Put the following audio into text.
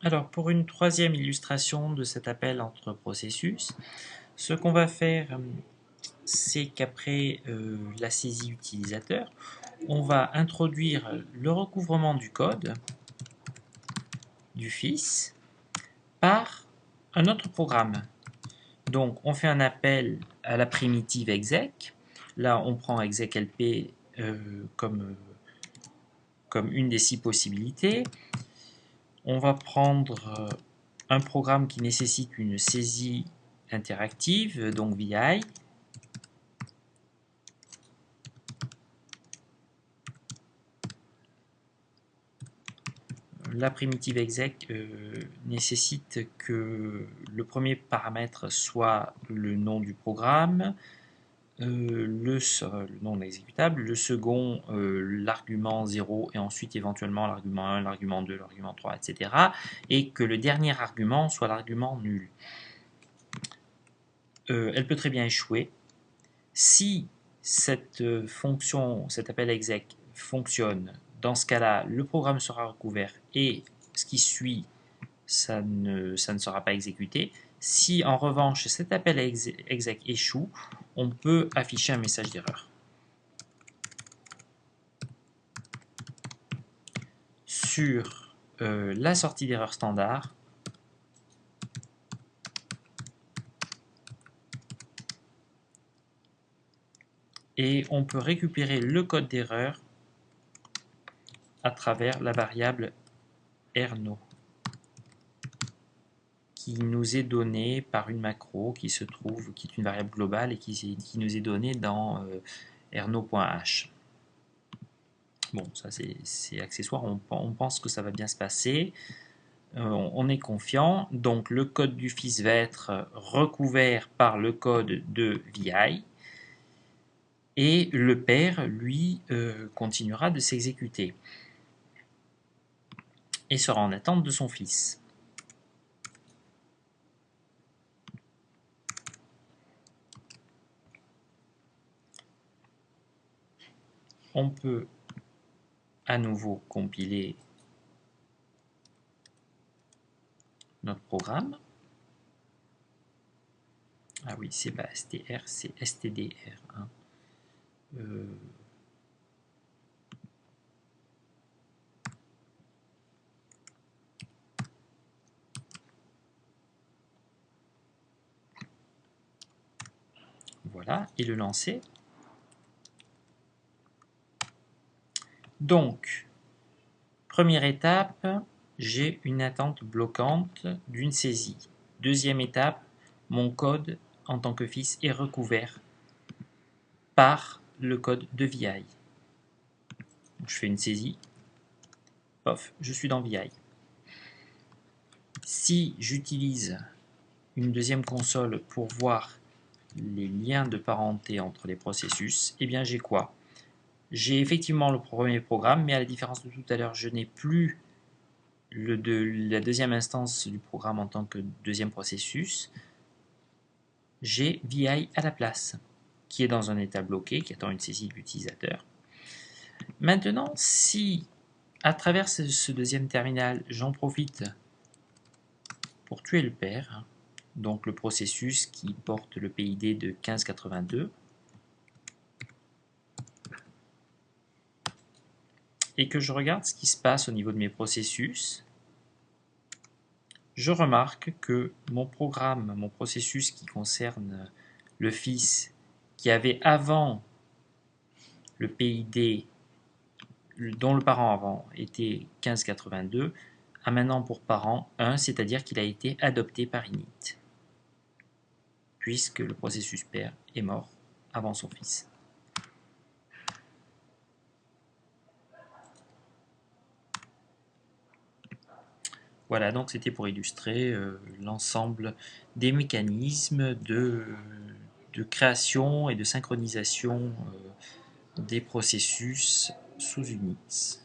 Alors, pour une troisième illustration de cet appel entre processus, ce qu'on va faire, c'est qu'après la saisie utilisateur, on va introduire le recouvrement du code du fils par un autre programme. Donc, on fait un appel à la primitive exec. Là, on prend execlp comme une des 6 possibilités. On va prendre un programme qui nécessite une saisie interactive, donc VI. La primitive exec nécessite que le premier paramètre soit le nom du programme, le nom exécutable, le second l'argument 0 et ensuite éventuellement l'argument 1, l'argument 2, l'argument 3, etc. Et que le dernier argument soit l'argument nul. Elle peut très bien échouer. Si cette fonction, cet appel exec fonctionne, dans ce cas-là, le programme sera recouvert et ce qui suit, ça ne sera pas exécuté. Si en revanche cet appel exec échoue, on peut afficher un message d'erreur. Sur la sortie d'erreur standard, et on peut récupérer le code d'erreur à travers la variable erno qui nous est donnée par une macro qui se trouve, qui est une variable globale et qui nous est donnée dans erno.h. Bon, ça c'est accessoire, on pense que ça va bien se passer, on est confiant, donc le code du fils va être recouvert par le code de VI, et le père, lui, continuera de s'exécuter et sera en attente de son fils. On peut à nouveau compiler notre programme. Ah oui, c'est pas str, c'est stdr. Hein. Voilà, et le lancer. Donc, première étape, j'ai une attente bloquante d'une saisie. Deuxième étape, mon code en tant que fils est recouvert par le code de VI. Donc, je fais une saisie, pof, je suis dans VI. Si j'utilise une deuxième console pour voir les liens de parenté entre les processus, eh bien j'ai quoi? J'ai effectivement le premier programme, mais à la différence de tout à l'heure, je n'ai plus la deuxième instance du programme en tant que deuxième processus. J'ai VI à la place, qui est dans un état bloqué, qui attend une saisie de l'utilisateur. Maintenant, si à travers ce deuxième terminal, j'en profite pour tuer le père, donc le processus qui porte le PID de 1582, et que je regarde ce qui se passe au niveau de mes processus, je remarque que mon programme, mon processus qui concerne le fils qui avait avant le PID dont le parent avant était 1582, a maintenant pour parent 1, c'est-à-dire qu'il a été adopté par init, puisque le processus père est mort avant son fils. Voilà, donc c'était pour illustrer l'ensemble des mécanismes de création et de synchronisation des processus sous Unix.